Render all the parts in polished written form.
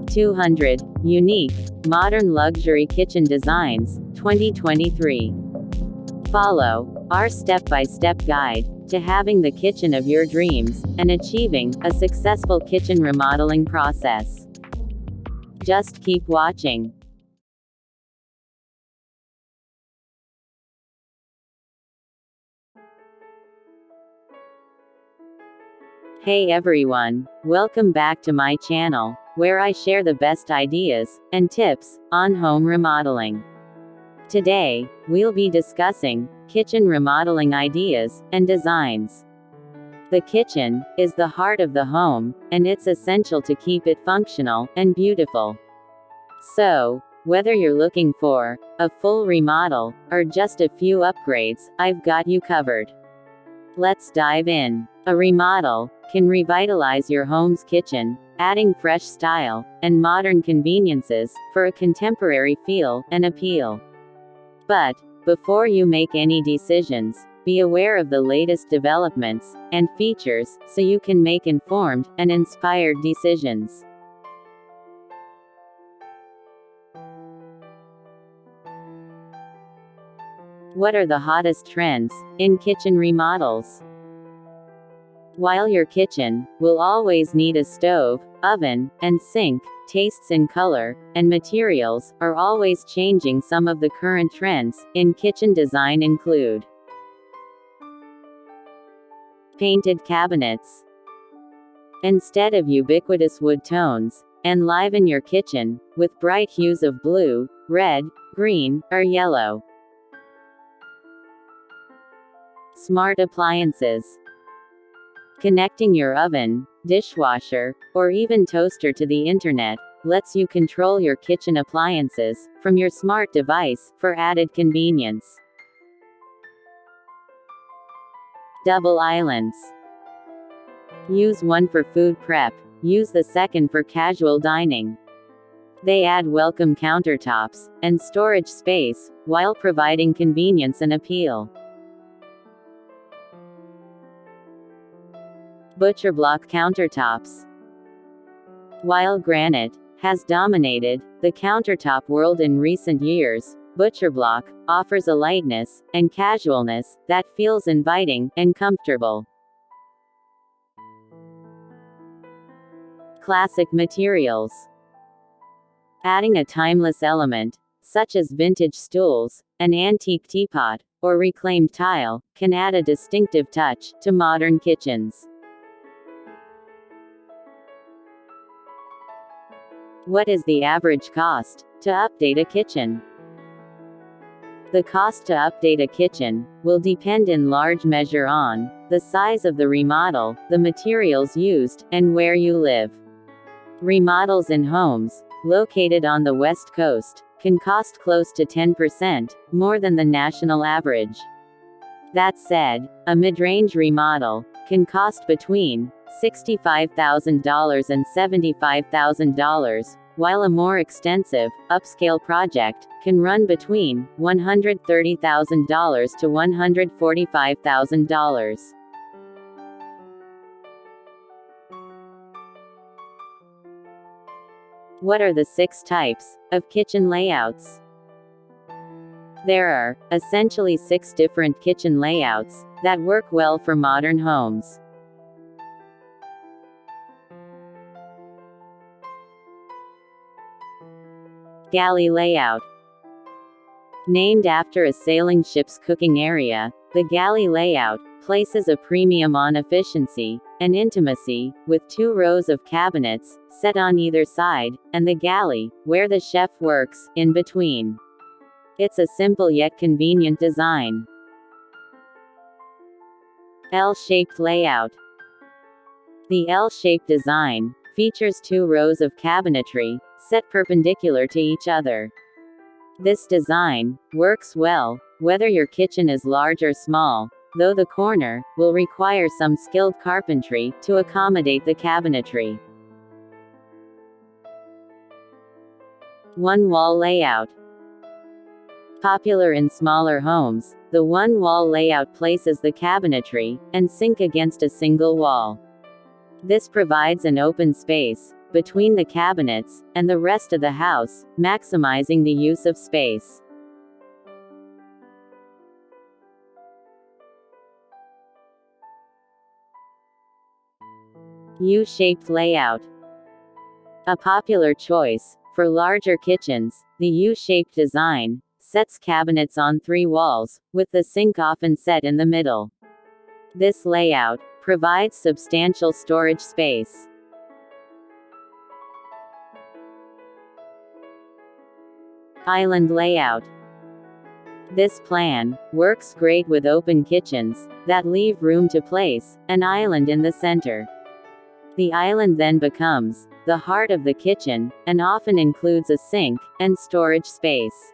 200 Unique, Modern Luxury Kitchen Designs, 2023. Follow our step-by-step guide to having the kitchen of your dreams and achieving a successful kitchen remodeling process. Just keep watching. Hey everyone, welcome back to my channel, where I share the best ideas and tips on home remodeling. Today, we'll be discussing kitchen remodeling ideas and designs. The kitchen is the heart of the home, and it's essential to keep it functional and beautiful. So, whether you're looking for a full remodel or just a few upgrades, I've got you covered. Let's dive in. A remodel can revitalize your home's kitchen, adding fresh style and modern conveniences for a contemporary feel and appeal. But before you make any decisions, be aware of the latest developments and features so you can make informed and inspired decisions. What are the hottest trends in kitchen remodels? While your kitchen will always need a stove, oven, and sink, tastes in color and materials are always changing. Some of the current trends in kitchen design include painted cabinets. Instead of ubiquitous wood tones, enliven your kitchen with bright hues of blue, red, green, or yellow. Smart appliances. Connecting your oven, dishwasher, or even toaster to the internet lets you control your kitchen appliances from your smart device for added convenience. Double islands. Use one for food prep, use the second for casual dining. They add welcome countertops and storage space while providing convenience and appeal. Butcher block countertops. While granite has dominated the countertop world in recent years, butcher block offers a lightness and casualness that feels inviting and comfortable. Classic materials. Adding a timeless element, such as vintage stools, an antique teapot, or reclaimed tile, can add a distinctive touch to modern kitchens. What is the average cost to update a kitchen? The cost to update a kitchen will depend in large measure on the size of the remodel, the materials used, and where you live. Remodels in homes located on the West Coast can cost close to 10% more than the national average. That said, a mid-range remodel can cost between $65,000 and $75,000, while a more extensive, upscale project can run between $130,000 to $145,000. What are the 6 types of kitchen layouts? There are essentially 6 different kitchen layouts that work well for modern homes. Galley layout. Named after a sailing ship's cooking area, the galley layout places a premium on efficiency and intimacy, with 2 rows of cabinets set on either side, and the galley, where the chef works, in between. It's a simple yet convenient design. L-shaped layout. The L-shaped design features 2 rows of cabinetry set perpendicular to each other. This design works well whether your kitchen is large or small, though the corner will require some skilled carpentry to accommodate the cabinetry. One-wall layout. Popular in smaller homes, the one-wall layout places the cabinetry and sink against a single wall. This provides an open space between the cabinets and the rest of the house, maximizing the use of space. U-shaped layout. A popular choice for larger kitchens, the U-shaped design sets cabinets on 3 walls, with the sink often set in the middle. This layout provides substantial storage space. Island layout. This plan works great with open kitchens that leave room to place an island in the center. The island then becomes the heart of the kitchen, and often includes a sink and storage space.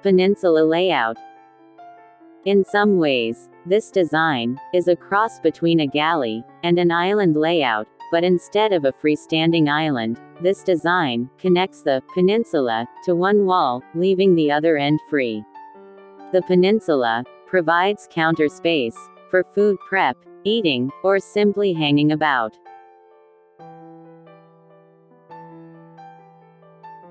Peninsula layout. In some ways, this design is a cross between a galley and an island layout, but instead of a freestanding island, this design connects the peninsula to one wall, leaving the other end free. The peninsula provides counter space for food prep, eating, or simply hanging about.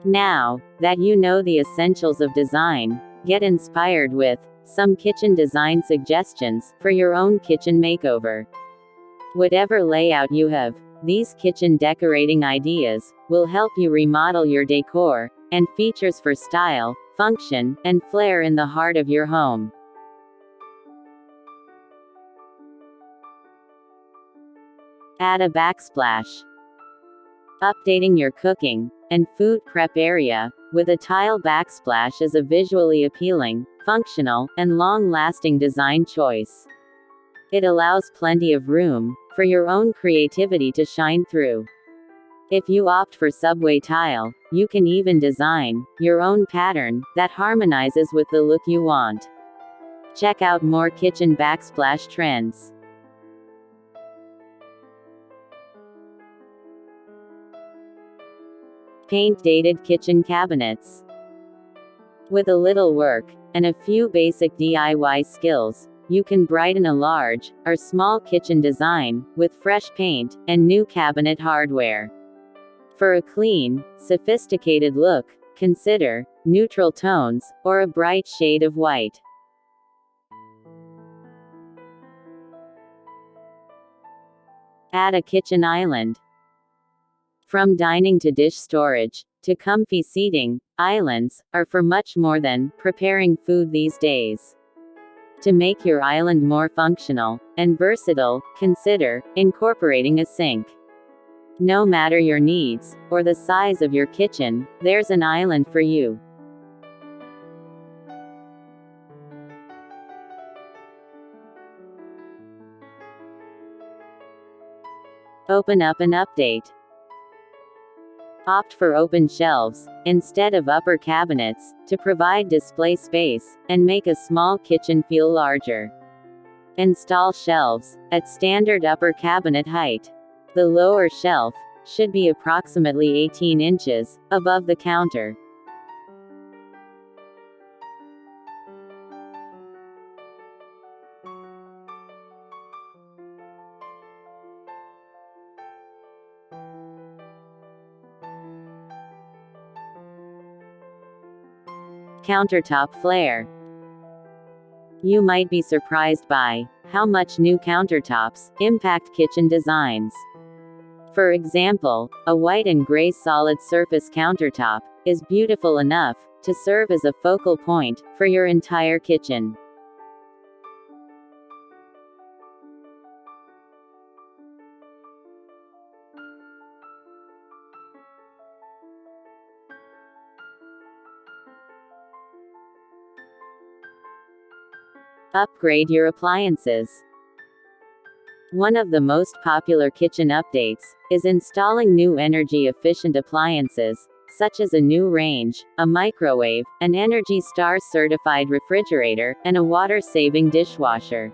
Now that you know the essentials of design, get inspired with some kitchen design suggestions for your own kitchen makeover. Whatever layout you have, these kitchen decorating ideas will help you remodel your decor and features for style, function, and flair in the heart of your home. Add a backsplash. Updating your cooking and food prep area with a tile backsplash is a visually appealing, functional, and long-lasting design choice. It allows plenty of room for your own creativity to shine through. If you opt for subway tile, you can even design your own pattern that harmonizes with the look you want. Check out more kitchen backsplash trends. Paint-dated kitchen cabinets. With a little work and a few basic DIY skills, you can brighten a large or small kitchen design with fresh paint and new cabinet hardware. For a clean, sophisticated look, consider neutral tones or a bright shade of white. Add a kitchen island. From dining to dish storage, to comfy seating, islands are for much more than preparing food these days. To make your island more functional and versatile, consider incorporating a sink. No matter your needs or the size of your kitchen, there's an island for you. Open up and update. Opt for open shelves instead of upper cabinets to provide display space and make a small kitchen feel larger. Install shelves at standard upper cabinet height. The lower shelf should be approximately 18 inches above the counter. Countertop flare. You might be surprised by how much new countertops impact kitchen designs. For example, a white and gray solid surface countertop is beautiful enough to serve as a focal point for your entire kitchen. Upgrade your appliances. One of the most popular kitchen updates is installing new energy-efficient appliances, such as a new range, a microwave, an Energy Star certified refrigerator, and a water-saving dishwasher.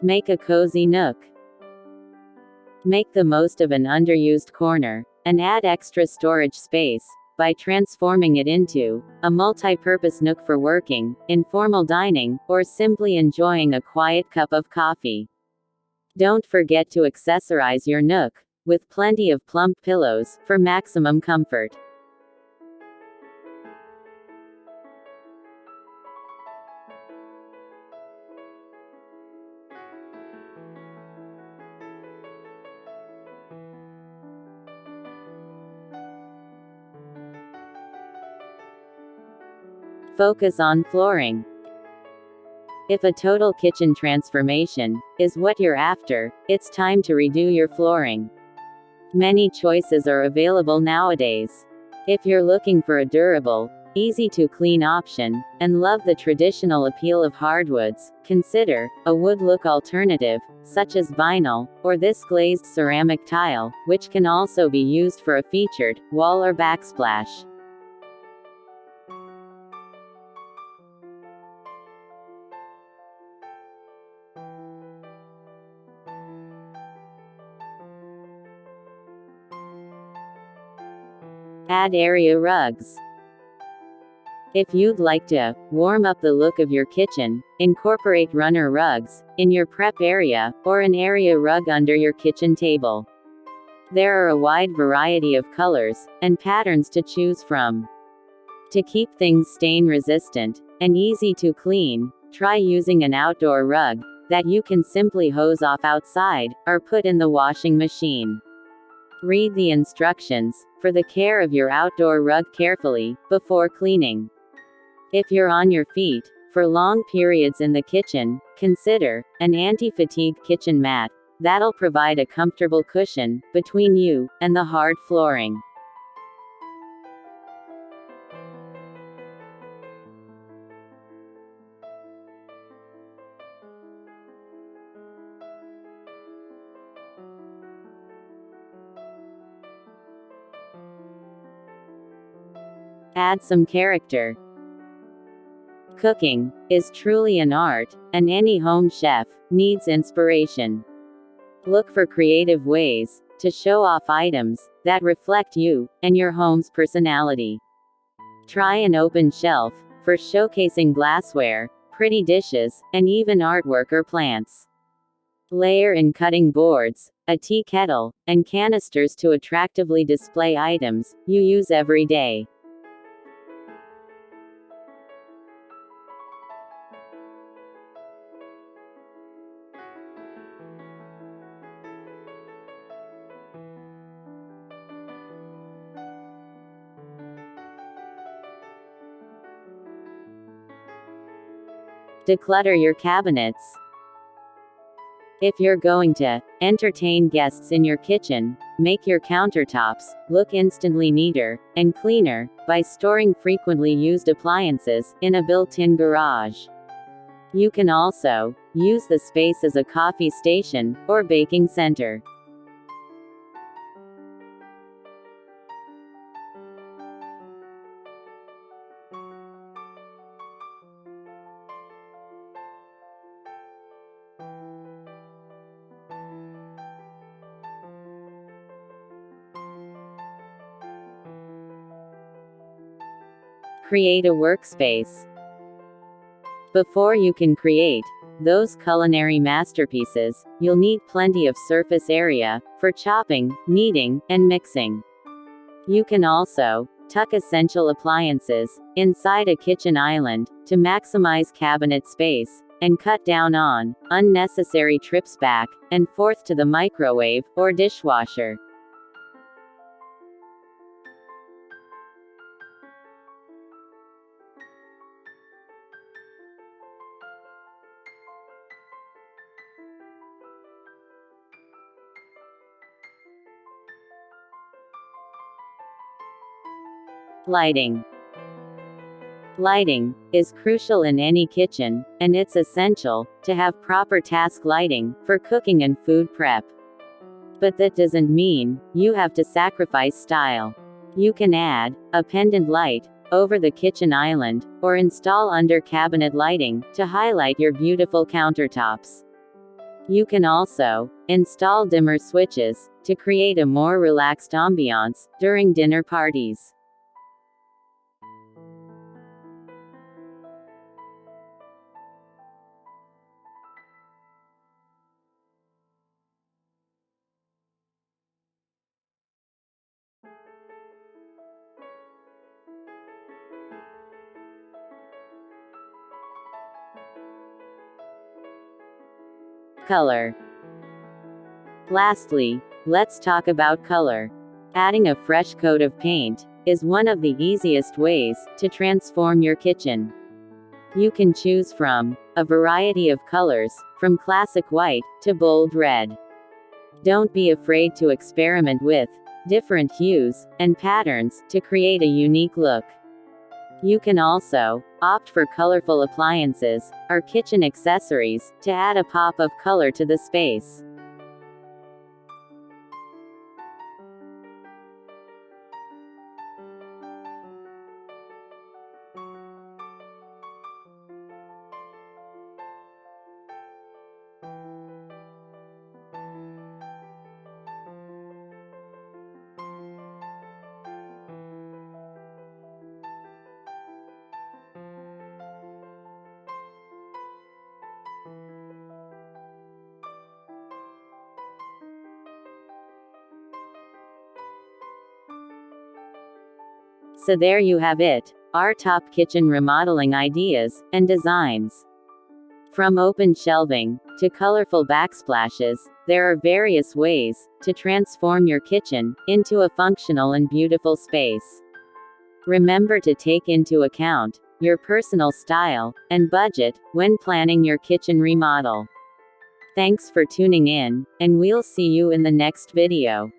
Make a cozy nook. Make the most of an underused corner, and add extra storage space by transforming it into a multi-purpose nook for working, informal dining, or simply enjoying a quiet cup of coffee. Don't forget to accessorize your nook with plenty of plump pillows for maximum comfort. Focus on flooring. If a total kitchen transformation is what you're after, it's time to redo your flooring. Many choices are available nowadays. If you're looking for a durable, easy to clean option, and love the traditional appeal of hardwoods, consider a wood look alternative, such as vinyl, or this glazed ceramic tile, which can also be used for a featured wall or backsplash. Add area rugs. If you'd like to warm up the look of your kitchen, incorporate runner rugs in your prep area, or an area rug under your kitchen table. There are a wide variety of colors and patterns to choose from. To keep things stain resistant and easy to clean, try using an outdoor rug that you can simply hose off outside, or put in the washing machine. Read the instructions for the care of your outdoor rug carefully before cleaning. If you're on your feet for long periods in the kitchen, consider an anti-fatigue kitchen mat that'll provide a comfortable cushion between you and the hard flooring. Add some character. Cooking is truly an art, and any home chef needs inspiration. Look for creative ways to show off items that reflect you and your home's personality. Try an open shelf for showcasing glassware, pretty dishes, and even artwork or plants. Layer in cutting boards, a tea kettle, and canisters to attractively display items you use every day. Declutter your cabinets. If you're going to entertain guests in your kitchen, make your countertops look instantly neater and cleaner by storing frequently used appliances in a built-in garage. You can also use the space as a coffee station or baking center. Create a workspace. Before you can create those culinary masterpieces, you'll need plenty of surface area for chopping, kneading, and mixing. You can also tuck essential appliances inside a kitchen island to maximize cabinet space and cut down on unnecessary trips back and forth to the microwave or dishwasher. Lighting. Lighting is crucial in any kitchen, and it's essential to have proper task lighting for cooking and food prep. But that doesn't mean you have to sacrifice style. You can add a pendant light over the kitchen island, or install under cabinet lighting to highlight your beautiful countertops. You can also install dimmer switches to create a more relaxed ambiance during dinner parties. Color. Lastly, let's talk about color. Adding a fresh coat of paint is one of the easiest ways to transform your kitchen. You can choose from a variety of colors, from classic white to bold red. Don't be afraid to experiment with different hues and patterns to create a unique look. You can also opt for colorful appliances or kitchen accessories to add a pop of color to the space. So there you have it, our top kitchen remodeling ideas and designs. From open shelving to colorful backsplashes, there are various ways to transform your kitchen into a functional and beautiful space. Remember to take into account your personal style and budget when planning your kitchen remodel. Thanks for tuning in, and we'll see you in the next video.